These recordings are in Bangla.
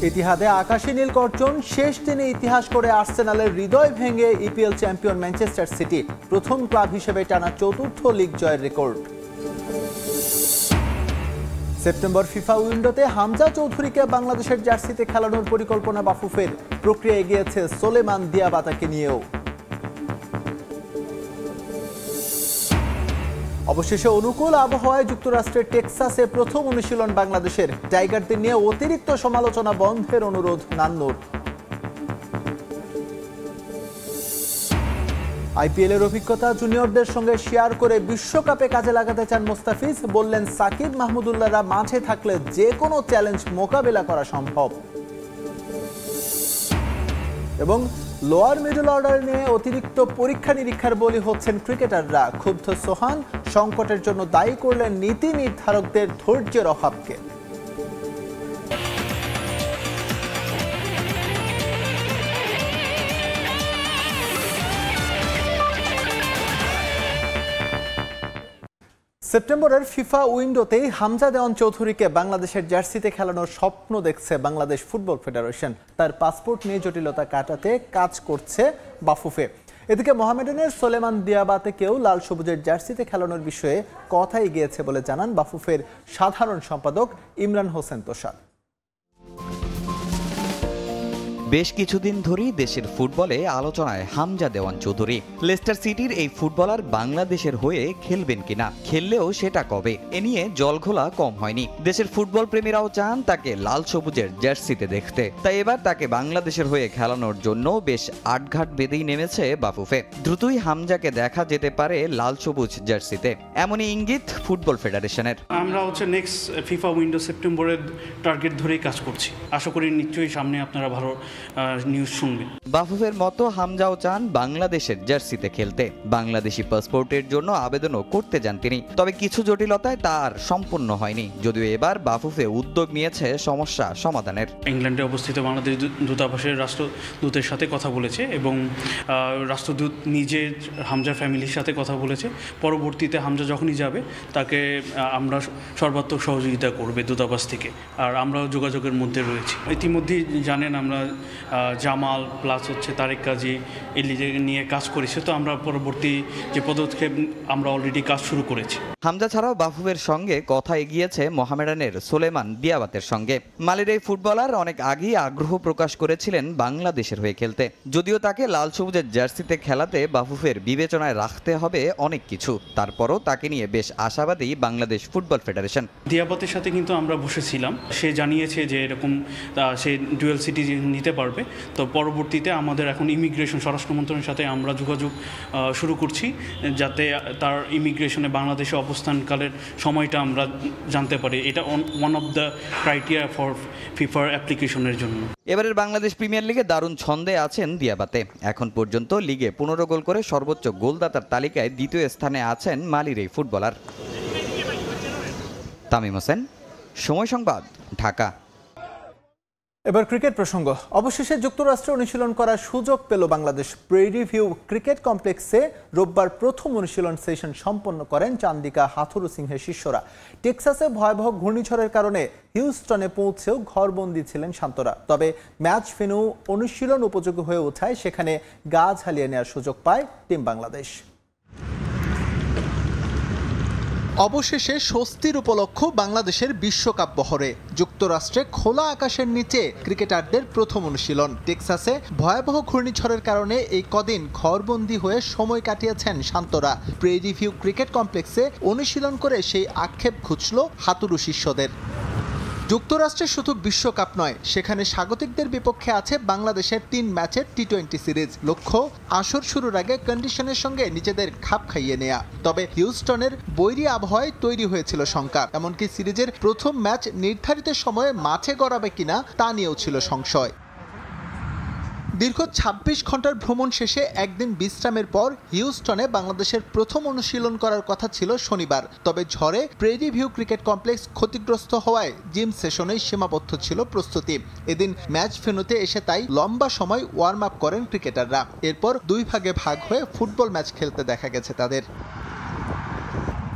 ইতিহাদে আকাশী নীল গর্জন, শেষ দিনে ইতিহাস করে আর্সেনালের হৃদয় ভেঙে ইপিএল চ্যাম্পিয়ন ম্যানচেস্টার সিটি, প্রথম ক্লাব হিসেবে টানা চতুর্থ লিগ জয়ের রেকর্ড। সেপ্টেম্বর ফিফা উইন্ডোতে হামজা চৌধুরীকে বাংলাদেশের জার্সিতে খেলানোর পরিকল্পনা বাফুফের, প্রক্রিয়া এগিয়েছে সোলেমান দিয়াবাতাকে নিয়েও। অবশেষে অনুকূল আবহাওয়ায় যুক্তরাষ্ট্রের টেক্সাসে প্রথম অনুশীলন বাংলাদেশের, টাইগারদের নিয়ে অতিরিক্ত সমালোচনা বন্ধের অনুরোধ নান্নুর। আইপিএলের অভিজ্ঞতা জুনিয়রদের সঙ্গে শেয়ার করে বিশ্বকাপে কাজে লাগাতে চান মোস্তাফিজ, বললেন সাকিব মাহমুদুল্লাহরা মাঠে থাকলে যে কোনো চ্যালেঞ্জ মোকাবেলা করা সম্ভব। এবং লোয়ার মিডল অর্ডার নিয়ে অতিরিক্ত পরীক্ষা নিরীক্ষার বলি হচ্ছেন ক্রিকেটাররা, ক্ষুব্ধ সোহান সংকটের জন্য দায়ী করলেন নীতি নির্ধারকদের ধৈর্যের অভাবকে। সেপ্টেম্বরের ফিফা উইন্ডোতেই হামজা দেওয়ান চৌধুরীকে বাংলাদেশের জার্সিতে খেলানোর স্বপ্ন দেখছে বাংলাদেশ ফুটবল ফেডারেশন। তার পাসপোর্ট নিয়ে জটিলতা কাটাতে কাজ করছে বাফুফে। এদিকে মোহামেডানের সোলেমান দিয়াবাতেকেও লাল সবুজের জার্সিতে খেলানোর বিষয়ে কথাই গিয়েছে বলে জানান বাফুফের সাধারণ সম্পাদক ইমরান হোসেন তোষার। বেশ কিছুদিন ধরেই দেশের ফুটবলে আলোচনায় হামজা দেওয়ান চৌধুরী। লেস্টার সিটির এই ফুটবলার বাংলাদেশের হয়ে খেলবেন কিনা, খেললেও সেটা কবে, এ নিয়ে জলঘোলা কম হয়নি। দেশের ফুটবল প্রেমীরাও চান তাকে লাল সবুজের জার্সিতে দেখতে, তাই এবার তাকে বাংলাদেশের হয়ে খেলানোর জন্য বেশ আটঘাট বেঁধেই নেমেছে বাফুফে। দ্রুতই হামজাকে দেখা যেতে পারে লাল সবুজ জার্সিতে, এমনই ইঙ্গিত ফুটবল ফেডারেশনের। আমরা নেক্সট ফিফা উইন্ডো সেপ্টেম্বরের টার্গেট ধরেই কাজ করছি। আশা করি নিশ্চয়ই সামনে আপনারা ভালো নিউজ শুনবেন। বাফুফের মতো হামজাও চান বাংলাদেশের জার্সিতে খেলতে। বাংলাদেশি পাসপোর্টের জন্য আবেদনও করতে যান তিনি, তবে কিছু জটিলতায় তা আর সম্পূর্ণ হয়নি। যদিও এবার বাফুফে উদ্যোগ নিয়েছে সমস্যা সমাধানের। ইংল্যান্ডে অবস্থিত বাংলাদেশ দূতাবাসের রাষ্ট্রদূতের সাথে কথা বলেছে এবং রাষ্ট্রদূত নিজে হামজা ফ্যামিলির সাথে কথা বলেছে। পরবর্তীতে হামজা যখনই যাবে তাকে আমরা সর্বাত্মক সহযোগিতা করবে দূতাবাস থেকে, আর আমরাও যোগাযোগের মধ্যে রয়েছি। ইতিমধ্যেই জানেন আমরা জামাল প্লাস তারেক কাজী এই নিয়ে কাজ করেছে, তো আমরা পরবর্তী যে পদক্ষেপ আমরা অলরেডি কাজ শুরু করেছি। হামজা ছাড়াও বাফুফের সঙ্গে কথা এগিয়েছে মোহামেডানের সোলেমান দিয়াবাতের সঙ্গে। মালির এই ফুটবলার অনেক আগেই আগ্রহ প্রকাশ করেছিলেন বাংলাদেশের হয়ে খেলতে, যদিও তাকে লাল সবুজের জার্সিতে খেলাতে বাফুফের বিবেচনায় রাখতে হবে অনেক কিছু। তারপরও তাকে নিয়ে বেশ আশাবাদী বাংলাদেশ ফুটবল ফেডারেশন। দিয়াবাতের সাথে কিন্তু আমরা বসেছিলাম, সে জানিয়েছে যে এরকম সে ডুয়েল সিটিজেন নিতে পারবে। তো পরবর্তীতে আমাদের এখন ইমিগ্রেশন স্বরাষ্ট্র মন্ত্রণালয়ের সাথে আমরা যোগাযোগ শুরু করছি, যাতে তার ইমিগ্রেশনে বাংলাদেশে অবস্থানকালের সময়টা আমরা জানতে পারি। এটা one of the criteria for ফিফার অ্যাপ্লিকেশনের জন্য। এবারের বাংলাদেশ প্রিমিয়ার লিগে দারুণ ছন্দে আছেন দিয়াবাতে। এখন পর্যন্ত লিগে 15 গোল করে সর্বোচ্চ গোলদাতার তালিকায় দ্বিতীয় স্থানে আছেন মালির এই ফুটবলার। তামিম হোসেন, সময় সংবাদ, ঢাকা। এবার ক্রিকেট প্রসঙ্গ। অবশেষে যুক্তরাষ্ট্রে অনুশীলন করার সুযোগ পেল বাংলাদেশ। প্রেরি ভিউ ক্রিকেট কমপ্লেক্সে রোববার প্রথম অনুশীলন সেশন সম্পন্ন করেন চান্দিকা হাথুরু সিংহের শিষ্যরা। টেক্সাসে ভয়াবহ ঘূর্ণিঝড়ের কারণে হিউস্টনে পৌঁছেও ঘরবন্দি ছিলেন শান্তরা। তবে ম্যাচ ভেন্যু অনুশীলন উপযোগী হয়ে ওঠায় সেখানে গা ঝালিয়ে নেওয়ার সুযোগ পায় টিম বাংলাদেশ। অবশেষে স্বস্তির উপলক্ষ বাংলাদেশের বিশ্বকাপ বহরে। যুক্তরাষ্ট্রে খোলা আকাশের নিচে ক্রিকেটারদের প্রথম অনুশীলন। টেক্সাসে ভয়াবহ ঘূর্ণিঝড়ের কারণে এই কদিন ঘরবন্দি হয়ে সময় কাটিয়েছেন শান্তরা। প্রেরি ভিউ ক্রিকেট কমপ্লেক্সে অনুশীলন করে সেই আক্ষেপ ঘুচল হাতুরু শিষ্যদের। যুক্তরাষ্ট্রে শুধু বিশ্বকাপ নয়, সেখানে স্বাগতিকদের বিপক্ষে আছে বাংলাদেশের 3 ম্যাচের টি-20 সিরিজ। লক্ষ্য আসর শুরুর আগে কন্ডিশনের সঙ্গে নিজেদের খাপ খাইয়ে নেয়া। তবে হিউস্টনের বৈরী আবহাওয়ায় তৈরি হয়েছিল শঙ্কা। এমনকি সিরিজের প্রথম ম্যাচ নির্ধারিত সময়ে মাঠে গড়াবে কিনা তা নিয়েও ছিল সংশয়। দীর্ঘ ২৬ ঘন্টার ভ্রমণ শেষে একদিন বিশ্রামের পর হিউস্টনে বাংলাদেশের প্রথম অনুশীলন করার কথা ছিল শনিবার। তবে ঝড়ে প্রেরি ভিউ ক্রিকেট কমপ্লেক্স ক্ষতিগ্রস্ত হওয়ায় জিম সেশনেই সীমাবদ্ধ ছিল প্রস্তুতি। এদিন ম্যাচ ভেন্যুতে এসে তাই লম্বা সময় ওয়ার্ম আপ করেন ক্রিকেটাররা। এরপর 2 ভাগে ভাগ হয়ে ফুটবল ম্যাচ খেলতে দেখা গেছে তাদের।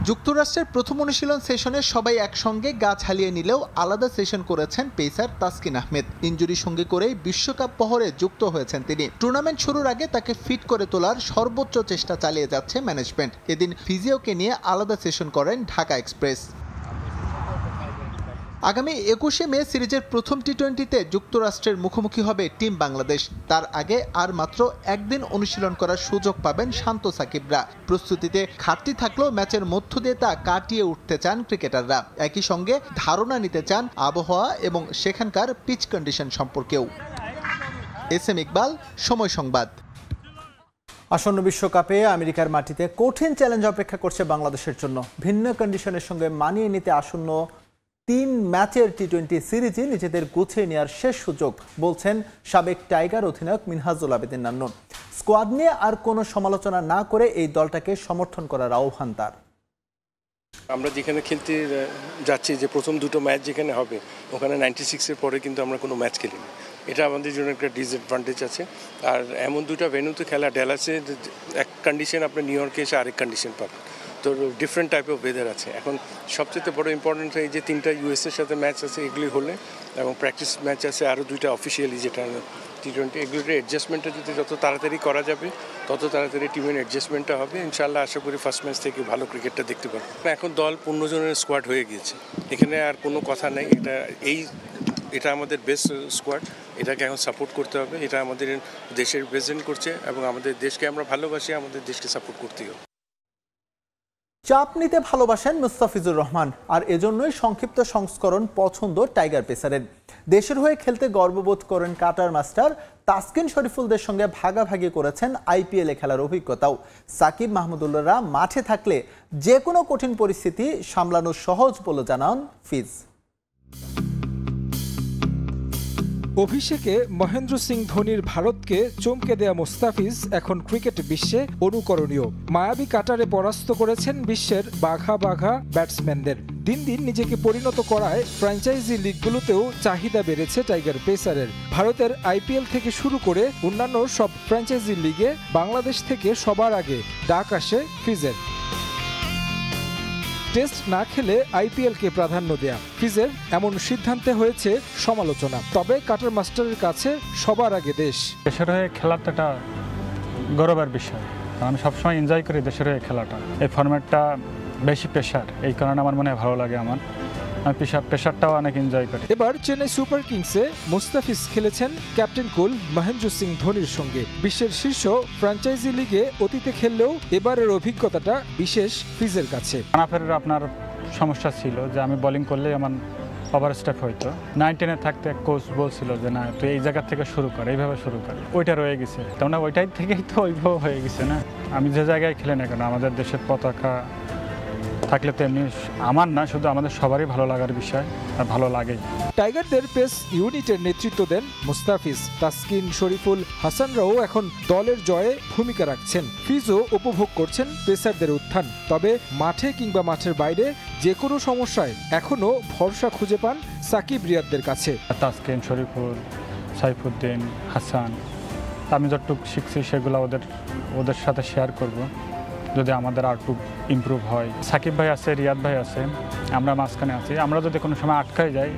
যুক্তরাষ্ট্রের প্রথম অনুশীলন সেশনে সবাই একসঙ্গে গা ছালিয়ে নিলেও আলাদা সেশন করেছেন পেসার তাসকিন আহমেদ। ইনজুরি সঙ্গে করেই বিশ্বকাপ বহরে যুক্ত হয়েছেন তিনি। টুর্নামেন্ট শুরুর আগে তাকে ফিট করে তোলার সর্বোচ্চ চেষ্টা চালিয়ে যাচ্ছে ম্যানেজমেন্ট। এদিন ফিজিওকে নিয়ে আলাদা সেশন করেন ঢাকা এক্সপ্রেস। আগামী 21শে মে সিরিজের প্রথম টি-20তে যুক্তরাষ্ট্রের মুখোমুখি হবে টিম বাংলাদেশ। তার আগে আর মাত্র একদিন অনুশীলন করার সুযোগ পাবেন শান্ত সাকিবরা। প্রস্তুতিতে ঘাটতি থাকলেও ম্যাচের মধ্য দিয়ে তা কাটিয়ে উঠতে চান ক্রিকেটাররা। একই সঙ্গে ধারণা নিতে চান আবহাওয়া এবং সেখানকার পিচ কন্ডিশন সম্পর্কেও। এস এম ইকবাল, সময় সংবাদ। আসন্ন বিশ্বকাপে আমেরিকার মাটিতে কঠিন চ্যালেঞ্জ অপেক্ষা করছে বাংলাদেশের জন্য। ভিন্ন কন্ডিশনের সঙ্গে মানিয়ে নিতে আসন্ন 3 ম্যাচের টি-20 সিরিজে নিজেদের গুছিয়ে নেওয়ার শেষ সুযোগ বলছেন সাবেক টাইগার অধিনায়ক মিনহাজুল আবেদিন নান্নু। স্কোয়াড নিয়ে আর কোনো সমালোচনা না করে এই দলটাকে সমর্থন করার আহ্বান তার। আমরা যেখানে খেলতে যাচ্ছি, যে প্রথম দুটো ম্যাচ যেখানে হবে, ওখানে 96-এর পরে কিন্তু আমরা কোনো ম্যাচ খেলিনি। এটা আমাদের জন্য একটা ডিসঅ্যাডভান্টেজ আছে। আর এমন দুটো ভেন্যুতে খেলা, ড্যালাসে এক কন্ডিশন, আপনি নিউ ইয়র্কে এসে আরেক কন্ডিশন পাবেন। তো ডিফারেন্ট টাইপ অফ ওয়েদার আছে। এখন সবচেয়ে বড় ইম্পর্টেন্ট এই যে 3টা ইউএসের সাথে ম্যাচ আছে, এগুলি হলে, এবং প্র্যাকটিস ম্যাচ আছে আরও 2টা অফিসিয়ালি, যেটা টি-20, এগুলোর অ্যাডজাস্টমেন্টটা যদি যত তাড়াতাড়ি করা যাবে তত তাড়াতাড়ি টিমের অ্যাডজাস্টমেন্টটা হবে। ইনশাআল্লাহ আশা করি ফার্স্ট ম্যাচ থেকে ভালো ক্রিকেটটা দেখতে পাবো। এখন দল 15 জনের স্কোয়াড হয়ে গিয়েছে, এখানে আর কোনো কথা নেই। এটা আমাদের বেস্ট স্কোয়াড, এটাকে এখন সাপোর্ট করতে হবে। এটা আমাদের দেশের প্রেজেন্ট করছে এবং আমাদের দেশকে আমরা ভালোবাসি, আমাদের দেশকে সাপোর্ট করতেই হবে। চাপ নিতে ভালোবাসেন মুস্তাফিজুর রহমান, আর এজন্যই সংক্ষিপ্ত সংস্করণ পছন্দ টাইগার পেসারের। দেশের হয়ে খেলতে গর্ববোধ করেন কাটার মাস্টার তাসকিন শরীফুলদের সঙ্গে ভাগাভাগি করেছেন আইপিএলে খেলার অভিজ্ঞতাও। সাকিব মাহমুদুল্লাহরা মাঠে থাকলে যে কোনো কঠিন পরিস্থিতি সামলানো সহজ বলে জানান ফিজ। অভিষেকে মহেন্দ্র সিং ধোনির ভারতকে চমকে দেয়া মুস্তাফিজ এখন ক্রিকেট বিশ্বে অনুকরণীয়। মায়াবী কাটারে পরাস্ত করেছেন বিশ্বের বাঘা বাঘা ব্যাটসম্যানদের। দিন দিন নিজেকে পরিণত করায় ফ্র্যাঞ্চাইজি লিগগুলোতেও চাহিদা বেড়েছে টাইগার পেসারের। ভারতের আইপিএল থেকে শুরু করে অন্যান্য সব ফ্র্যাঞ্চাইজি লিগে বাংলাদেশ থেকে সবার আগে ডাক আসে ফিজের। টেস্ট না খেলে আইপিএলকে প্রাধান্য দেয়া ফিজের এমন সিদ্ধান্তে হয়েছে সমালোচনা। তবে কাটার মাস্টারের কাছে সবার আগে দেশ। দেশের হয়ে খেলাটা একটা গৌরবের বিষয়। আমি সবসময় এনজয় করি দেশের হয়ে খেলাটা। এই ফরম্যাটটা বেশি প্রেশার, এই কারণে আমার মনে হয় ভালো লাগে। আমি প্রেশারটাও অনেক এনজয় করি। এবার চেন্নাই সুপার কিংসে মুস্তাফিজ খেলেছেন ক্যাপ্টেন কুল মহেন্দ্র সিং ধোনির সঙ্গে। বিশ্বের শীর্ষ ফ্র্যাঞ্চাইজি লিগে অতীতে খেললেও এবারের অভিজ্ঞতাটা বিশেষ ফিজের কাছে। আনাফের আপনার সমস্যা ছিল যে আমি বোলিং করলে আমার ওভার স্টেপ হইতো। 9-10-এ থাকতে কোচ বলছিল যে না, তুই এই জায়গা থেকে শুরু কর, এইভাবে শুরু কর। ওইটা রয়ে গেছে, তেমন ওইটাই থেকেই তো ওইভাবে হয়ে গেছে না। আমি যে জায়গায় খেলে না কেন, আমাদের দেশের পতাকা থাকলে তো এমনি আমার না, শুধু আমাদের সবারই ভালো লাগার বিষয়, আর ভালো লাগেই। টাইগারদের পেস ইউনিটের নেতৃত্ব দেন মুস্তাফিজ। তাসকিন, শরীফুল, হাসানরাও এখন দলের জয়ে ভূমিকা রাখছেন। ফিজও উপভোগ করছেন পেসারদের উত্থান। তবে মাঠে কিংবা মাঠের বাইরে যে কোনো সমস্যায় এখনও ভরসা খুঁজে পান সাকিব রিয়াদদের কাছে। তাসকিন, শরীফুল, সাইফুদ্দিন, হাসান, আমি যতটুকু শিখছি সেগুলো ওদের সাথে শেয়ার করব, যদি আমাদের আর একটু ইমপ্রুভ হয়। সাকিব ভাই আছে, রিয়াদ ভাই আছে, আমরা মাঝখানে আছি। আমরা যদি কোনো সময় আটকাই যাই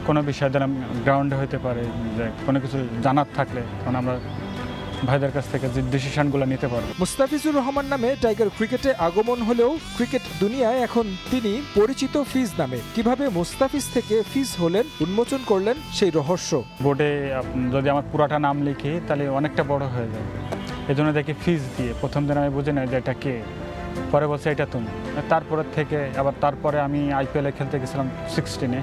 কোনো বিষয়, দ্বারা গ্রাউন্ডে হতে পারে যে কোনো কিছু জানার থাকলে, তখন আমরা ভাইদের কাছ থেকে যে ডিসিশনগুলো নিতে পারবো। মুস্তাফিজুর রহমান নামে টাইগার ক্রিকেটে আগমন হলেও ক্রিকেট দুনিয়ায় এখন তিনি পরিচিত ফিজ নামে। কিভাবে মুস্তাফিজ থেকে ফিজ হলেন উন্মোচন করলেন সেই রহস্য। বোর্ডে যদি আমার পুরাটা নাম লিখি তাহলে অনেকটা বড় হয়ে যায়, এই জন্য দেখি ফিজ দিয়ে। প্রথম দিন আমি বুঝি না যে এটা কে, পরে বলছে এটা তুমি। তারপরে থেকে তারপরে আমি আইপিএলে খেলতে গেছিলাম 16-এ,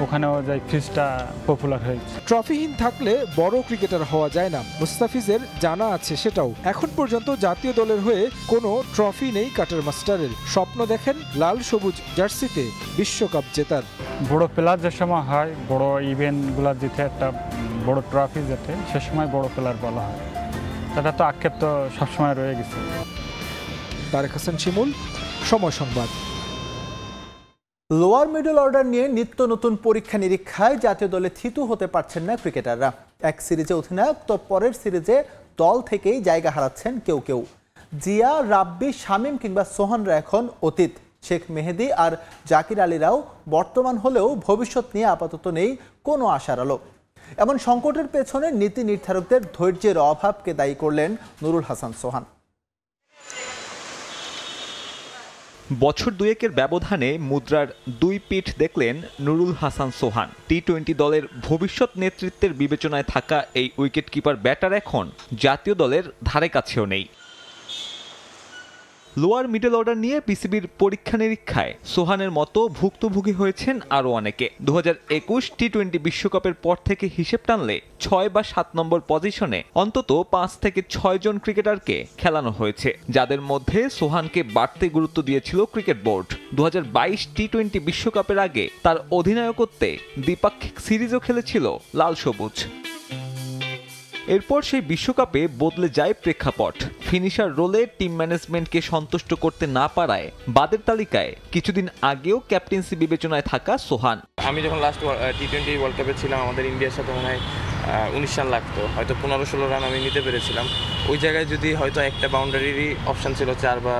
ওখানেও যাই ফিজটা পপুলার হয়েছে। ট্রফিহীন থাকলে বড় ক্রিকেটার হওয়া যায় না, মুস্তাফিজের জানা আছে সেটাও। এখন পর্যন্ত জাতীয় দলের হয়ে কোনো ট্রফি নেই কাটার মাস্টারের। স্বপ্ন দেখেন লাল সবুজ জার্সিতে বিশ্বকাপ জেতার। বড় প্লেয়ার যে সময় হয়, বড় ইভেন্টগুলো জিতে একটা বড় ট্রফি জেতে, সে সময় বড় প্লেয়ার বলা হয়। এটা তো আক্ষেপ তো সবসময় রয়ে গেছে। তারেক হাসান শিমুল, সময় সংবাদ। লোয়ার মিডল অর্ডার নিয়ে নিত্য নতুন পরীক্ষা নিরীক্ষায় জাতীয় দলে থিতু হতে পারছেন না ক্রিকেটাররা। এক সিরিজে অধিনায়ক তো পরের সিরিজে দল থেকেই জায়গা হারাচ্ছেন কেউ কেউ। জিয়া, রাব্বি, শামীম কিংবা সোহানরা এখন অতীত। শেখ মেহেদী আর জাকির আলীরাও বর্তমান হলেও ভবিষ্যৎ নিয়ে আপাতত নেই কোনো আশার আলো। এমন সংকটের পেছনে নীতি নির্ধারকদের ধৈর্যের অভাবকে দায়ী করলেন নুরুল হাসান সোহান। বছর দুয়েকের ব্যবধানে মুদ্রার দুই পিঠ দেখলেন নুরুল হাসান সোহান। টি-20 দলের ভবিষ্যৎ নেতৃত্বের বিবেচনায় থাকা এই উইকেটকিপার ব্যাটার এখন জাতীয় দলের ধারে কাছেও নেই। লোয়ার মিডল অর্ডার নিয়ে পিসিবির পরীক্ষা নিরীক্ষায় সোহানের মতো ভুক্তভোগী হয়েছেন আরও অনেকে। 2021 টি-20 বিশ্বকাপের পর থেকে হিসেব টানলে 6 বা 7 নম্বর পজিশনে অন্তত 5 থেকে 6 জন ক্রিকেটারকে খেলানো হয়েছে, যাদের মধ্যে সোহানকে বাড়তি গুরুত্ব দিয়েছিল ক্রিকেট বোর্ড। 2022 টি-20 বিশ্বকাপের আগে তার অধিনায়কত্বে দ্বিপাক্ষিক সিরিজও খেলেছিল লাল সবুজ। এরপর সেই বিশ্বকাপে বদলে যায় প্রেক্ষাপট। ফিনিশার রোলে টিম ম্যানেজমেন্টকে সন্তুষ্ট করতে না পারায় বাদের তালিকায় কিছুদিন আগেও ক্যাপ্টেন্সি বিবেচনায় থাকা সোহান। আমি যখন লাস্ট টি-20 ওয়ার্ল্ড কাপে ছিলাম, আমাদের ইন্ডিয়ার সাথে মনে হয় 19 রান লাগতো, হয়তো 15-16 রান আমি নিতে পেরেছিলাম। ওই জায়গায় যদি হয়তো একটা বাউন্ডারিরই অপশান ছিল 4 বা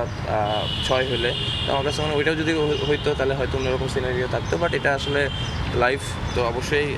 6 হলে, তো আমার কাছে মনে ওইটাও যদি হইতো তাহলে হয়তো অন্যরকম সিনারিও থাকতো। বাট এটা আসলে লাইফ, তো অবশ্যই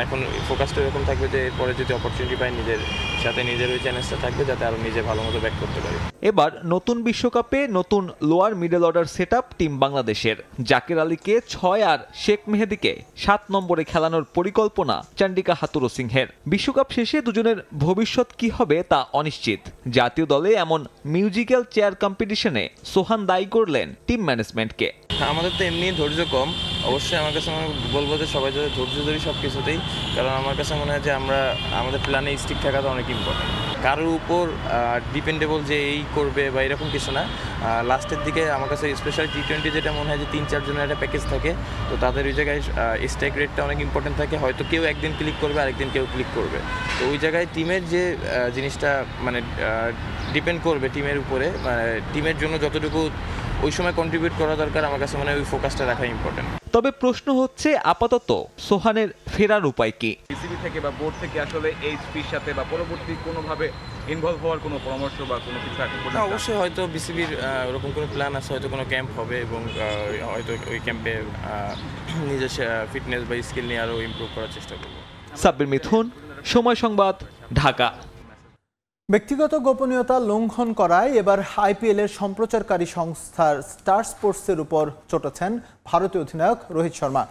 এখন ফোকাসটা এরকম থাকবে যে এরপরে যদি অপরচুনিটি পাই নিজের সাথে নিজের ওই চ্যালেঞ্জটা থাকবে যাতে আরও নিজে ভালো মতো ব্যাক করতে পারি। এবার নতুন বিশ্বকাপে নতুন lower middle order setup team বাংলাদেশের। জাকির আলীকে 6 আর শেখ মেহেদীকে 7 নম্বরে খেলানোর পরিকল্পনা চন্ডিকা হাতুরু সিংহের। বিশ্বকাপ শেষে দুজনের ভবিষ্যৎ কি হবে তা অনিশ্চিত। জাতীয় দলে এমন মিউজিক্যাল চেয়ার কম্পিটিশনে সোহান দায়ী করলেন টিম ম্যানেজমেন্টকে। আমাদের তো এমনি ধৈর্য কম, অবশ্যই আমার কাছে মনে বলবো যে সবাই যদি ধৈর্য ধরি সব কিছুতেই, কারণ আমার কাছে মনে হয় যে আমাদের প্ল্যানে স্টিক থাকাটা অনেক ইম্পর্টেন্ট। কারোর উপর ডিপেন্ডেবল যে এই করবে বা এরকম কিছু না। লাস্টের দিকে আমার কাছে স্পেশালি টি-20 যেটা মনে হয় যে 3-4 জনের একটা প্যাকেজ থাকে, তো তাদের ওই জায়গায় স্ট্রাইক রেটটা অনেক ইম্পর্টেন্ট থাকে। হয়তো কেউ একদিন ক্লিক করবে, আরেকদিন কেউ ক্লিক করবে, তো ওই জায়গায় টিমের যে জিনিসটা মানে ডিপেন্ড করবে টিমের উপরে, টিমের জন্য যতটুকু ওই সময় কন্ট্রিবিউট করা দরকার, আমার কাছে মনে হয় ওই ফোকাসটা রাখা ইম্পর্টেন্ট। তবে প্রশ্ন হচ্ছে আপাতত সোহানের ফেরার উপায় কি? বিসিবি থেকে বা বোর্ড থেকে আসলে এইচপির সাথে বা পরবর্তী কোনোভাবে ইনভলভ হওয়ার কোনো পরামর্শ বা কোনো কিছু এখন পর্যন্ত? অবশ্যই হয়তো বিসিবির ওরকম কোনো প্ল্যান আছে, হয়তো কোনো ক্যাম্প হবে এবং হয়তো ওই ক্যাম্পে নিজের ফিটনেস বা স্কিল নিয়ে আরও ইমপ্রুভ করার চেষ্টা করবো। সাব্বির মিথুন, সময় সংবাদ, ঢাকা। ব্যক্তিগত গোপনীয়তা লঙ্ঘন করায় এবার আইপিএলের সম্প্রচারকারী সংস্থার স্টার স্পোর্টসের উপর চটেছেন ভারতীয় অধিনায়ক রোহিত শর্মা।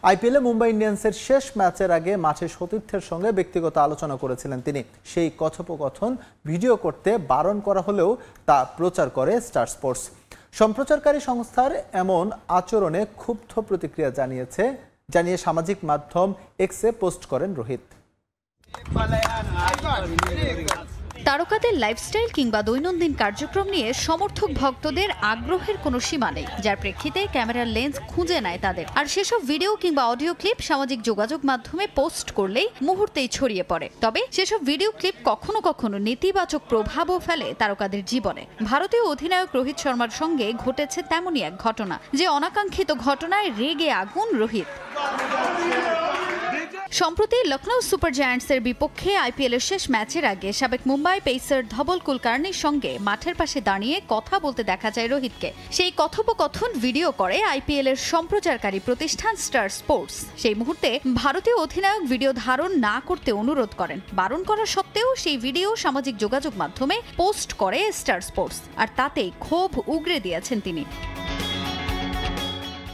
আইপিএলে মুম্বাই ইন্ডিয়ান্সের শেষ ম্যাচের আগে মাঠে সতীর্থের সঙ্গে ব্যক্তিগত আলোচনা করেছিলেন তিনি। সেই কথোপকথন ভিডিও করতে বারণ করা হলেও তা প্রচার করে স্টার স্পোর্টস। সম্প্রচারকারী সংস্থার এমন আচরণে ক্ষুব্ধ প্রতিক্রিয়া জানিয়ে সামাজিক মাধ্যম এক্সে পোস্ট করেন রোহিত। তারকাদের লাইফস্টাইল কিংবা দৈনন্দিন কার্যক্রম নিয়ে সমর্থক ভক্তদের আগ্রহের কোনো সীমা নেই, যার প্রেক্ষিতে ক্যামেরার লেন্স খুঁজে নেয় তাদের। আর সেসব ভিডিও কিংবা অডিও ক্লিপ সামাজিক যোগাযোগ মাধ্যমে পোস্ট করলেই মুহূর্তেই ছড়িয়ে পড়ে। তবে সেসব ভিডিও ক্লিপ কখনো কখনো নেতিবাচক প্রভাবও ফেলে তারকাদের জীবনে। ভারতীয় অধিনায়ক রোহিত শর্মার সঙ্গে ঘটেছে তেমনই এক ঘটনা, যে অনাকাঙ্ক্ষিত ঘটনায় রেগে আগুন রোহিত। সম্প্রতি লখনৌ সুপার জায়ান্টসের বিপক্ষে আইপিএলের শেষ ম্যাচের আগে সাবেক মুম্বাই পেসার ধবল কুলকার্নির সঙ্গে মাঠের পাশে দাঁড়িয়ে কথা বলতে দেখা যায় রোহিতকে। সেই কথোপকথন ভিডিও করে আইপিএলের সম্প্রচারকারী প্রতিষ্ঠান স্টার স্পোর্টস। সেই মুহূর্তে ভারতীয় অধিনায়ক ভিডিও ধারণ না করতে অনুরোধ করেন। বারণ করা সত্ত্বেও সেই ভিডিও সামাজিক যোগাযোগ মাধ্যমে পোস্ট করে স্টার স্পোর্টস, আর তাতেই ক্ষোভ উগরে দিয়েছেন তিনি।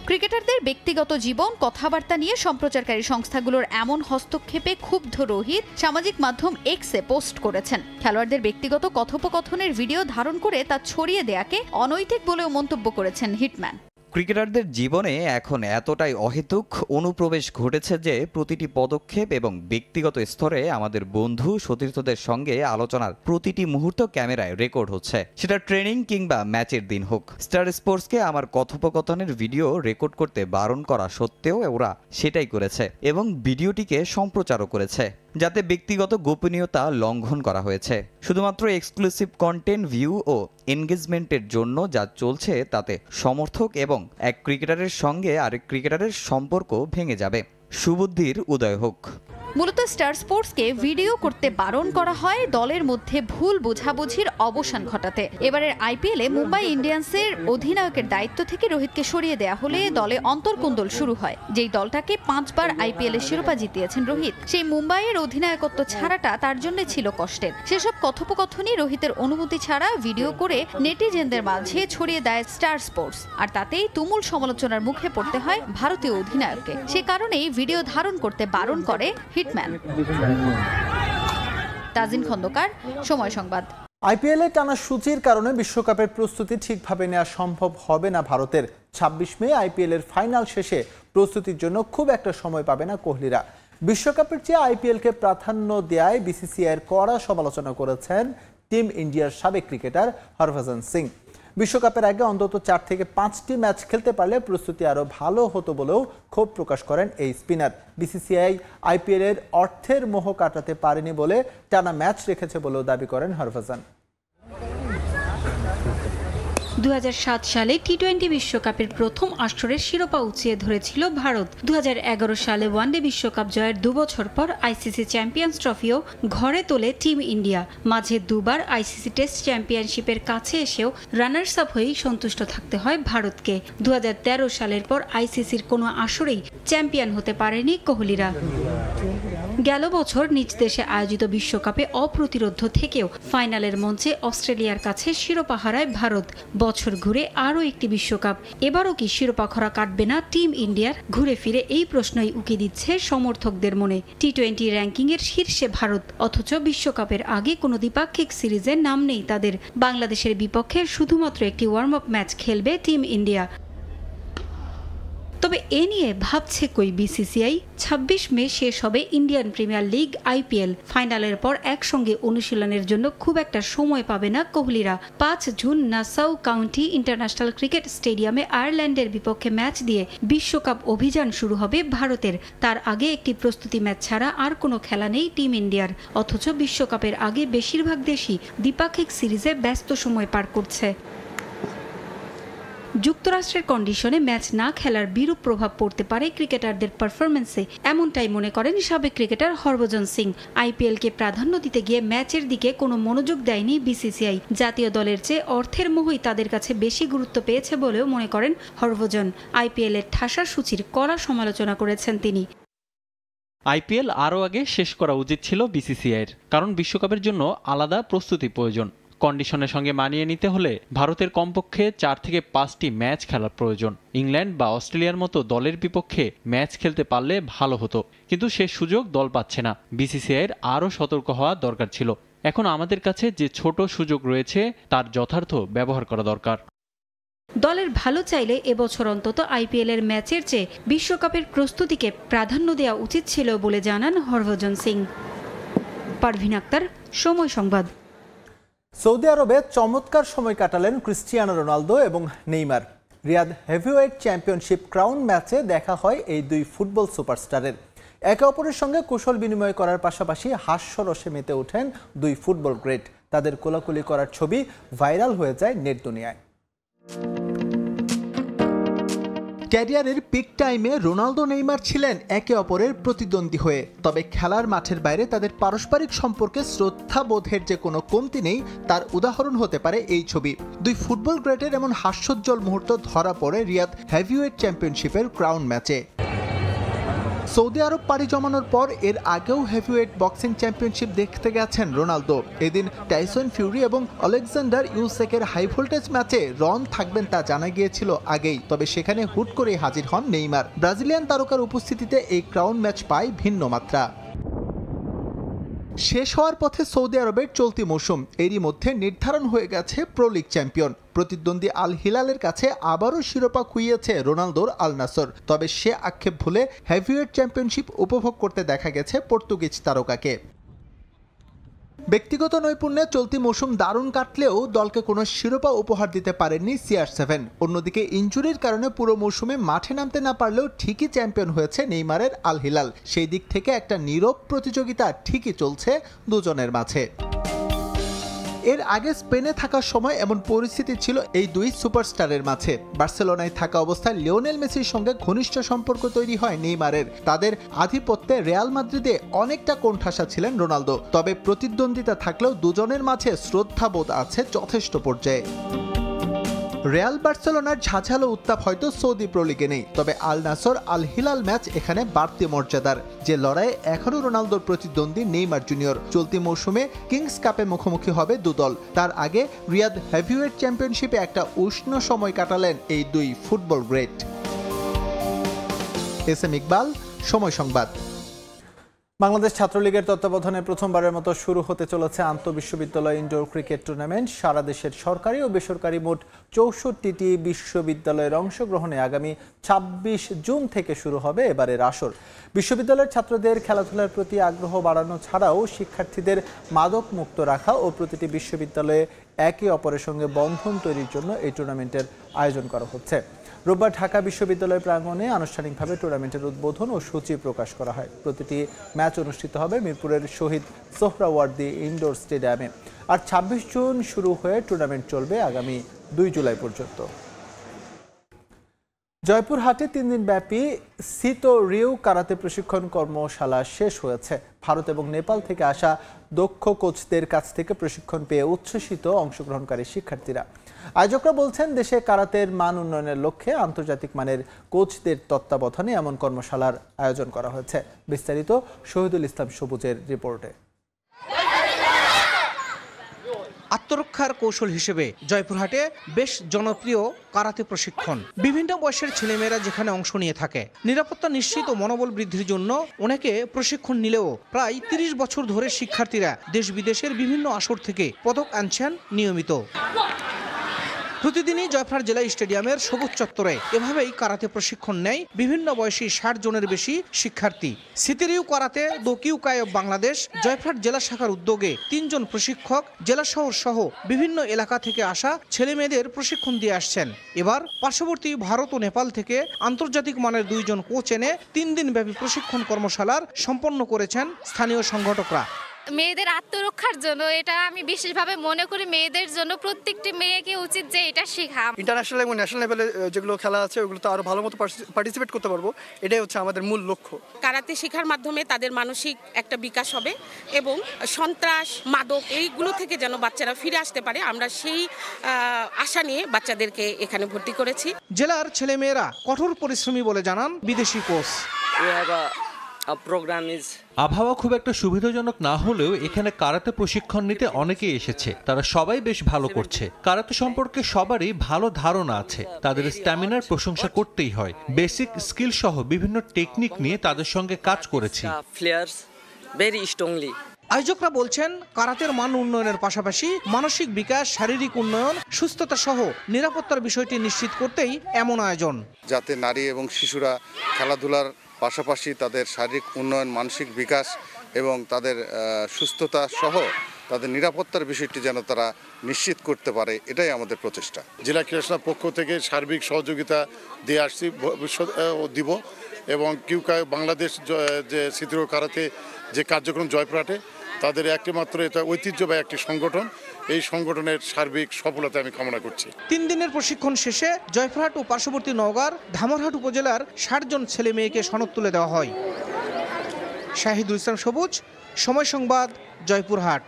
ক্রিকেটারদের ব্যক্তিগত জীবন, কথাবার্তা নিয়ে সম্প্রচারকারী সংস্থাগুলোর এমন হস্তক্ষেপে ক্ষুব্ধ রোহিত সামাজিক মাধ্যম এক্সে পোস্ট করেছেন। খেলোয়াড়দের ব্যক্তিগত কথোপকথনের ভিডিও ধারণ করে তা ছড়িয়ে দেয়াকে অনৈতিক বলেও মন্তব্য করেছেন হিটম্যান। ক্রিকেটারদের জীবনে এখন এতটাই অহেতুক অনুপ্রবেশ ঘটেছে যে প্রতিটি পদক্ষেপ এবং ব্যক্তিগত স্তরে আমাদের বন্ধু সতীর্থদের সঙ্গে আলোচনার প্রতিটি মুহূর্ত ক্যামেরায় রেকর্ড হচ্ছে, সেটা ট্রেনিং কিংবা ম্যাচের দিন হোক। স্টার স্পোর্টসকে আমার কথোপকথনের ভিডিও রেকর্ড করতে বারণ করা সত্ত্বেও ওরা সেটাই করেছে এবং ভিডিওটিকে সম্প্রচারও করেছে, যাতে ব্যক্তিগত গোপনীয়তা লঙ্ঘন করা হয়েছে। শুধুমাত্র এক্সক্লুসিভ কন্টেন্ট ভিউ ও এনগেজমেন্টের জন্য যা চলছে তাতে সমর্থক এবং এক ক্রিকেটারের সঙ্গে আরেক ক্রিকেটারের সম্পর্ক ভেঙে যাবে। সুবুদ্ধির উদয় হোক। মূলত স্টার স্পোর্টসকে ভিডিও করতে বারণ করা হয় দলের মধ্যে ভুল বোঝাবুঝির অবসান ঘটাতে। এবারের আইপিএলে মুম্বাই ইন্ডিয়ান্সের অধিনায়কের দায়িত্ব থেকে রোহিতকে সরিয়ে দেওয়া হলে দলে অন্তর্কোন্দল শুরু হয়। যেই দলটাকে 5 বার আইপিএলের শিরোপা জিতিয়েছেন রোহিত, সেই মুম্বাইয়ের অধিনায়কত্ব ছাড়াটা তার জন্য ছিল কষ্টের। সেসব কথোপকথনই রোহিতের অনুমতি ছাড়া ভিডিও করে নেটিজেনদের মাঝে ছড়িয়ে দেয় স্টার স্পোর্টস, আর তাতেই তুমুল সমালোচনার মুখে পড়তে হয় ভারতীয় অধিনায়ককে। সে কারণেই ভিডিও ধারণ করতে বারণ করে হিটম্যান। তাজিন খন্দকার, সময় সংবাদ। আইপিএলে টানা সূচির কারণে বিশ্বকাপের প্রস্তুতি ঠিকভাবে নেওয়া সম্ভব হবে না ভারতের। 26 মে আইপিএলের ফাইনাল শেষে প্রস্তুতির জন্য খুব একটা সময় পাবে না কোহলিরা। বিশ্বকাপের চেয়ে আইপিএলকে প্রাধান্য দেয়ায় বিসিসিআইয়ের কড়া সমালোচনা করেছেন টিম ইন্ডিয়ার সাবেক ক্রিকেটার হরভজন সিং। বিশ্বকাপের আগে অন্তত 4 থেকে 5টি ম্যাচ খেলতে পারলে প্রস্তুতি আরও ভালো হতো বলেও ক্ষোভ প্রকাশ করেন এই স্পিনার। বিসিসিআই আইপিএলের অর্থের মোহ কাটাতে পারেনি বলে টানা ম্যাচ রেখেছে বলেও দাবি করেন হরভজন। 2007 সালে টি-20 বিশ্বকাপের প্রথম আসরের শিরোপা উঁচিয়ে ধরেছিল ভারত। 2011 সালে ওয়ানডে বিশ্বকাপ জয়ের 2 বছর পর আইসিসি চ্যাম্পিয়ন্স ট্রফিও ঘরে তোলে টিম ইন্ডিয়া। মাঝে দুবার আইসিসি টেস্ট চ্যাম্পিয়নশিপের কাছে এসেও রানার্স আপ হয়েই সন্তুষ্ট থাকতে হয় ভারতকে। 2013 সালের পর আইসিসির কোনো আসরেই চ্যাম্পিয়ন হতে পারেনি কোহলিরা। গেল বছর নিজ দেশে আয়োজিত বিশ্বকাপে অপ্রতিরোধ্য থেকেও ফাইনালের মঞ্চে অস্ট্রেলিয়ার কাছে শিরোপা হারায় ভারত। বছর ঘুরে আরও একটি বিশ্বকাপ, এবারও কি শিরোপা খরা কাটবে না টিম ইন্ডিয়ার? ঘুরে ফিরে এই প্রশ্নই উকি দিচ্ছে সমর্থকদের মনে। টি-20 র্যাঙ্কিংয়ের শীর্ষে ভারত, অথচ বিশ্বকাপের আগে কোনো দ্বিপাক্ষিক সিরিজের নাম নেই তাদের। বাংলাদেশের বিপক্ষে শুধুমাত্র একটি ওয়ার্ম আপ ম্যাচ খেলবে টিম ইন্ডিয়া। তবে এ নিয়ে ভাবছে কই বিসিসিআই? 26 মে শেষ হবে ইন্ডিয়ান প্রিমিয়ার লিগ আইপিএল। ফাইনালের পর একসঙ্গে অনুশীলনের জন্য খুব একটা সময় পাবে না কোহলিরা। 5 June Nassau county international cricket স্টেডিয়ামে আয়ারল্যান্ডের বিপক্ষে ম্যাচ দিয়ে বিশ্বকাপ অভিযান শুরু হবে ভারতের। তার আগে একটি প্রস্তুতি ম্যাচ ছাড়া আর কোনো খেলা নেই টিম ইন্ডিয়ার, অথচ বিশ্বকাপের আগে বেশিরভাগ দেশই দ্বিপাক্ষিক সিরিজে ব্যস্ত সময় পার করছে। যুক্তরাষ্ট্রের কন্ডিশনে ম্যাচ না খেলার বিরূপ প্রভাব পড়তে পারে ক্রিকেটারদের পারফরমেন্সে, এমনটাই মনে করেন সাবেক ক্রিকেটার হরভজন সিং। আইপিএলকে প্রাধান্য দিতে গিয়ে ম্যাচের দিকে কোনো মনোযোগ দেয়নি বিসিসিআই। জাতীয় দলের চেয়ে অর্থের মোহই তাদের কাছে বেশি গুরুত্ব পেয়েছে বলেও মনে করেন হরভজন। আইপিএলের ঠাসা সূচির কড়া সমালোচনা করেছেন তিনি। আইপিএল আরও আগে শেষ করা উচিত ছিল বিসিসিআইয়ের, কারণ বিশ্বকাপের জন্য আলাদা প্রস্তুতি প্রয়োজন। কন্ডিশনের সঙ্গে মানিয়ে নিতে হলে ভারতের কমপক্ষে 4 থেকে 5টি ম্যাচ খেলার প্রয়োজন। ইংল্যান্ড বা অস্ট্রেলিয়ার মতো দলের বিপক্ষে ম্যাচ খেলতে পারলে ভালো হতো, কিন্তু সে সুযোগ দল পাচ্ছে না। বিসিসিআইয়ের আরও সতর্ক হওয়া দরকার ছিল। এখন আমাদের কাছে যে ছোট সুযোগ রয়েছে তার যথার্থ ব্যবহার করা দরকার। দলের ভালো চাইলে এবছর অন্তত আইপিএলের ম্যাচের চেয়ে বিশ্বকাপের প্রস্তুতিকে প্রাধান্য দেওয়া উচিত ছিল বলে জানান হরভজন সিং। পারভিন আক্তার, সময় সংবাদ। সৌদি আরবে চমৎকার সময় কাটালেন ক্রিস্টিয়ানো রোনালদো এবং Neymar. Riyadh heavyweight championship crown ম্যাচে দেখা হয় এই দুই ফুটবল সুপারস্টারের। একে অপরের সঙ্গে কুশল বিনিময় করার পাশাপাশি হাস্যরসে মেতে ওঠেন দুই ফুটবল গ্রেট। তাদের কোলাকুলি করার ছবি ভাইরাল হয়ে যায় নেট দুনিয়ায়। ক্যারিয়ারের পিক টাইমে রোনালদো নেইমার ছিলেন একে অপরের প্রতিদ্বন্দ্বী হয়ে, তবে খেলার মাঠের বাইরে তাদের পারস্পরিক সম্পর্কে শ্রদ্ধাবোধের যে কোনো কমতি নেই তার উদাহরণ হতে পারে এই ছবি। দুই ফুটবল গ্রেটের এমন হাস্যোজ্জ্বল মুহূর্ত ধরা পড়ে রিয়াদ হেভিওয়েট চ্যাম্পিয়নশিপের ক্রাউন ম্যাচে। সৌদি আরব পাড়ি জমানোর পর এর আগেও হেভিওয়েট বক্সিং চ্যাম্পিয়নশিপ দেখতে গেছেন রোনালদো। এদিন টাইসন ফিউরি এবং আলেকজান্ডার ইউসেকের হাই ভোল্টেজ ম্যাচে রন থাকবেন তা জানা গিয়েছিল আগেই, তবে সেখানে হুট করে হাজির হন নেইমার। ব্রাজিলিয়ান তারকার উপস্থিতিতে এই ক্রাউন ম্যাচ পায় ভিন্ন মাত্রা। শেষ হওয়ার পথে সৌদি আরবের চলতি মৌসুম, এরই মধ্যে নির্ধারণ হয়ে গেছে প্রো লিগ চ্যাম্পিয়ন। প্রতিদ্বন্দ্বী আল হিলালের কাছে আবারও শিরোপা খুইয়েছে রোনালদোর আল নাসর, তবে সে আক্ষেপ ভুলে হেভিওয়েট চ্যাম্পিয়নশিপ উপভোগ করতে দেখা গেছে পর্তুগিজ তারকাকে। ব্যক্তিগত নৈপুণ্যে চলতি মৌসুম দারুণ কাটলেও দলকে কোনো শিরোপা উপহার দিতে পারেননি CR7। অন্যদিকে ইনজুরির কারণে পুরো মৌসুমে মাঠে নামতে না পারলেও ঠিকই চ্যাম্পিয়ন হয়েছে নেইমারের আল হিলাল। সেই দিক থেকে একটা নীরব প্রতিযোগিতা ঠিকই চলছে দুজনের মাঝে। এর আগে স্পেনে থাকার সময় এমন পরিস্থিতি ছিল এই দুই সুপারস্টারের মাঝে। বার্সেলোনায় থাকা অবস্থায় লিওনেল মেসির সঙ্গে ঘনিষ্ঠ সম্পর্ক তৈরি হয় নেইমারের। তাদের আধিপত্যে রিয়াল মাদ্রিদে অনেকটা কোণঠাসা ছিলেন রোনালদো। তবে প্রতিদ্বন্দ্বিতা থাকলেও দুজনের মাঝে শ্রদ্ধাবোধ আছে যথেষ্ট পর্যায়ে। রিয়াল বার্সেলোনার ঝাঁঝালো উত্তাপ হয়তো সৌদি প্রো লিগে নেই, তবে আল নাসর আল হিলাল ম্যাচ এখানে বাড়তি মর্যাদার। যে লড়াইয়ে এখনও রোনালদোর প্রতিদ্বন্দ্বী নেইমার জুনিয়র। চলতি মৌসুমে কিংস কাপে মুখোমুখি হবে দুদল। তার আগে রিয়াদ হেভিওয়েট চ্যাম্পিয়নশিপে একটা উষ্ণ সময় কাটালেন এই দুই football great. S M Iqbal, সময় সংবাদ। বাংলাদেশ ছাত্রলীগের তত্ত্বাবধানে প্রথমবারের মতো শুরু হতে চলেছে আন্তঃবিশ্ববিদ্যালয় ইনডোর ক্রিকেট টুর্নামেন্ট। সারা দেশের সরকারি ও বেসরকারি মোট 64টি বিশ্ববিদ্যালয়ের অংশগ্রহণে আগামী 26 জুন থেকে শুরু হবে এবারের আসর। বিশ্ববিদ্যালয়ের ছাত্রদের খেলাধুলার প্রতি আগ্রহ বাড়ানো ছাড়াও শিক্ষার্থীদের মাদক মুক্ত রাখা ও প্রতিটি বিশ্ববিদ্যালয়ে একে অপরের সঙ্গে বন্ধন তৈরির জন্য এই টুর্নামেন্টের আয়োজন করা হচ্ছে। রোববার ঢাকা বিশ্ববিদ্যালয় প্রাঙ্গণে আনুষ্ঠানিকভাবে টুর্নামেন্টের উদ্বোধন ও সূচি প্রকাশ করা হয়। প্রতিটি ম্যাচ অনুষ্ঠিত হবে মিরপুরের শহীদ সোহরাওয়ার্দী ইনডোর স্টেডিয়ামে। আর 26 জুন শুরু হয়ে টুর্নামেন্ট চলবে আগামী 2 জুলাই পর্যন্ত। জয়পুরহাটে 3 দিনব্যাপী সিতো রিউ কারাতে প্রশিক্ষণ কর্মশালা শেষ হয়েছে। ভারত এবং নেপাল থেকে আসা দক্ষ কোচদের কাছ থেকে প্রশিক্ষণ পেয়ে উচ্ছ্বসিত অংশগ্রহণকারী শিক্ষার্থীরা। আয়োজকরা বলছেন, দেশে কারাতের মান উন্নয়নের লক্ষ্যে আন্তর্জাতিক মানের কোচদের তত্ত্বাবধানে এমন কর্মশালার আয়োজন করা হয়েছে। বিস্তারিত শহীদুল ইসলাম সবুজের রিপোর্টে। আত্মরক্ষার কৌশল হিসেবে জয়পুরহাটে বেশ জনপ্রিয় কারাতে প্রশিক্ষণ। বিভিন্ন বয়সের ছেলেমেয়েরা যেখানে অংশ নিয়ে থাকে। নিরাপত্তা নিশ্চিত ও মনোবল বৃদ্ধির জন্য অনেকে প্রশিক্ষণ নিলেও প্রায় 30 বছর ধরে শিক্ষার্থীরা দেশ বিদেশের বিভিন্ন আসর থেকে পদক আনছেন নিয়মিত। প্রতিদিনই জয়পুরহাট জেলা স্টেডিয়ামের সবুজ চত্বরে এভাবেই কারাতে প্রশিক্ষণ নেয় বিভিন্ন বয়সী 60 জনের বেশি শিক্ষার্থী। সিতেরিউ কারাতে দো কিউকাই অব বাংলাদেশ জয়পুরহাট জেলা শাখার উদ্যোগে 3 জন প্রশিক্ষক জেলা শহর সহ বিভিন্ন এলাকা থেকে আসা ছেলে মেয়েদের প্রশিক্ষণ দিয়ে আসছেন। এবার পার্শ্ববর্তী ভারত ও নেপাল থেকে আন্তর্জাতিক মানের 2 জন কোচ এনে 3 দিন ব্যাপী প্রশিক্ষণ কর্মশালার সম্পন্ন করেছেন স্থানীয় সংগঠকরা। মেয়েদের আত্মরক্ষার জন্য এটা আমি বিশেষভাবে মনে করি। মেয়েদের জন্য প্রত্যেকটি মেয়েকে উচিত যে এটা শেখা। ইন্টারন্যাশনাল এবং ন্যাশনাল লেভেলে যেগুলো খেলা আছে ওগুলো তো আরো ভালো মতো পার্টিসিপেট করতে পারবো, এটাই হচ্ছে আমাদের মূল লক্ষ্য। কারাতে শেখার মাধ্যমে তাদের মানসিক একটা বিকাশ হবে এবং সন্ত্রাস মাদক এইগুলো থেকে যেন বাচ্চারা ফিরে আসতে পারে, আমরা সেই আশা নিয়ে বাচ্চাদেরকে এখানে ভর্তি করেছি। জেলার ছেলেমেয়েরা কঠোর পরিশ্রমী বলে জানান বিদেশি কোচ। আবহাওয়া খুব একটা সুবিধাজনক না হলেও এখানে কারাতে প্রশিক্ষণ নিতে অনেকেই এসেছে। তারা সবাই বেশ ভালো করছে। কারাতে সম্পর্কে সবারই ভালো ধারণা আছে। তাদের স্ট্যামিনার প্রশংসা করতেই হয়। বেসিক স্কিল সহ বিভিন্ন টেকনিক নিয়ে তাদের সঙ্গে কাজ করেছি। আয়োজকরা বলছেন, কারাতের মান উন্নয়নের পাশাপাশি মানসিক বিকাশ, শারীরিক উন্নয়ন, সুস্থতা সহ নিরাপত্তার বিষয়টি নিশ্চিত করতেই এমন আয়োজন। যাতে নারী এবং শিশুরা খেলাধুলার পাশাপাশি তাদের শারীরিক উন্নয়ন, মানসিক বিকাশ এবং তাদের সুস্থতা সহ তাদের নিরাপত্তার বিষয়টি যেন তারা নিশ্চিত করতে পারে, এটাই আমাদের প্রচেষ্টা। জেলা ক্রীড়া পক্ষ থেকে সার্বিক সহযোগিতা দিয়ে আসছি, দিব। এবং কিউকাই বাংলাদেশ যে সিতেরিউ কারাতে যে কার্যক্রম জয়পুরহাটে, তাদের একটি মাত্র এটা ঐতিহ্যবাহী একটি সংগঠন। এই সংগঠনের সার্বিক সফলতা আমি কামনা করছি। 3 দিনের প্রশিক্ষণ শেষে জয়পুরহাট ও পার্শ্ববর্তী নওগাঁর ধামরহাট উপজেলার 60 জন ছেলে মেয়েকে সনদ তুলে দেওয়া হয়। শাহিদুল ইসলাম সবুজ, সময় সংবাদ, জয়পুরহাট।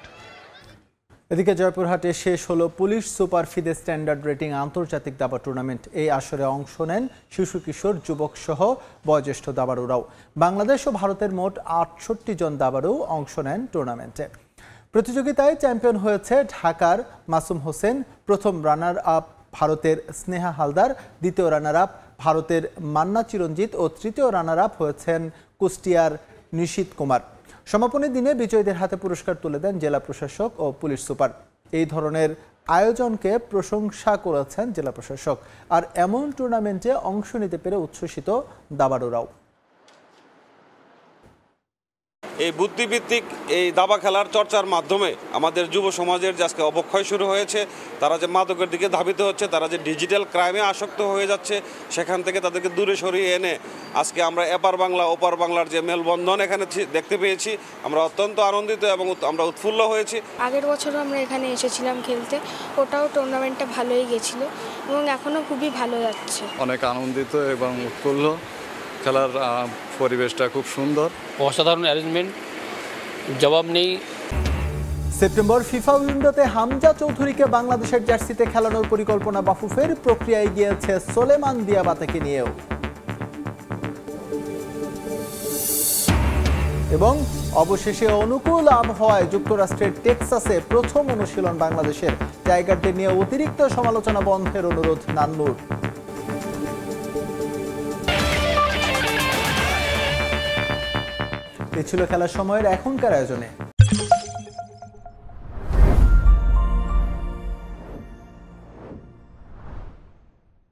এদিকে জয়পুরহাটে শেষ হলো police super FIDE standard rating আন্তর্জাতিক দাবা টুর্নামেন্ট। এই আসরে অংশ নেন শিশু কিশোর, যুবক সহ বয়োজ্যেষ্ঠ দাবাড়ুরাও। বাংলাদেশ ও ভারতের মোট 68 জন দাবাড়ু অংশ নেন টুর্নামেন্টে। প্রতিযোগিতায় চ্যাম্পিয়ন হয়েছে ঢাকার মাসুম হোসেন, প্রথম রানার আপ ভারতের স্নেহা হালদার, দ্বিতীয় রানার আপ ভারতের মান্না চিরঞ্জিত ও তৃতীয় রানার আপ হয়েছেন কুষ্টিয়ার নিশীত কুমার। সমাপনী দিনে বিজয়ীদের হাতে পুরস্কার তুলে দেন জেলা প্রশাসক ও পুলিশ সুপার। এই ধরনের আয়োজনকে প্রশংসা করেছেন জেলা প্রশাসক। আর এমন টুর্নামেন্টে অংশ নিতে পেরে উচ্ছ্বসিত দাবাড়ুরাও। এই বুদ্ধিভিত্তিক এই দাবা খেলার চর্চার মাধ্যমে আমাদের যুব সমাজের যে আজকে অবক্ষয় শুরু হয়েছে, তারা যে মাদকের দিকে ধাবিত হচ্ছে, তারা যে ডিজিটাল ক্রাইমে আসক্ত হয়ে যাচ্ছে, সেখান থেকে তাদেরকে দূরে সরিয়ে এনে আজকে আমরা এপার বাংলা ওপার বাংলার যে মেলবন্ধন এখানে দেখতে পেয়েছি, আমরা অত্যন্ত আনন্দিত এবং আমরা উৎফুল্ল হয়েছি। আগের বছরও আমরা এখানে এসেছিলাম খেলতে, ওটাও টুর্নামেন্টটা ভালোই গেছিল এবং এখনও খুবই ভালো যাচ্ছে। অনেক আনন্দিত এবং উৎফুল্ল, খেলার পরিবেশটা খুব সুন্দর, অসাধারণ অ্যারেঞ্জমেন্ট, জবাব নেই। সেপ্টেম্বর ফিফা উইন্ডোতে হামজা চৌধুরীকে বাংলাদেশের জার্সিতে খেলানোর পরিকল্পনা বাফুফের, প্রক্রিয়ায় গিয়েছে সোলেমান দিয়াবাতেকে নিয়েও। এবং অবশেষে অনুকূল আবহাওয়ায় যুক্তরাষ্ট্রের টেক্সাসে প্রথম অনুশীলন বাংলাদেশের, টাইগারদের নিয়ে অতিরিক্ত সমালোচনা বন্ধের অনুরোধ নান্নুর। এ ছিল খেলার সময়ের এখনকার আয়োজনে।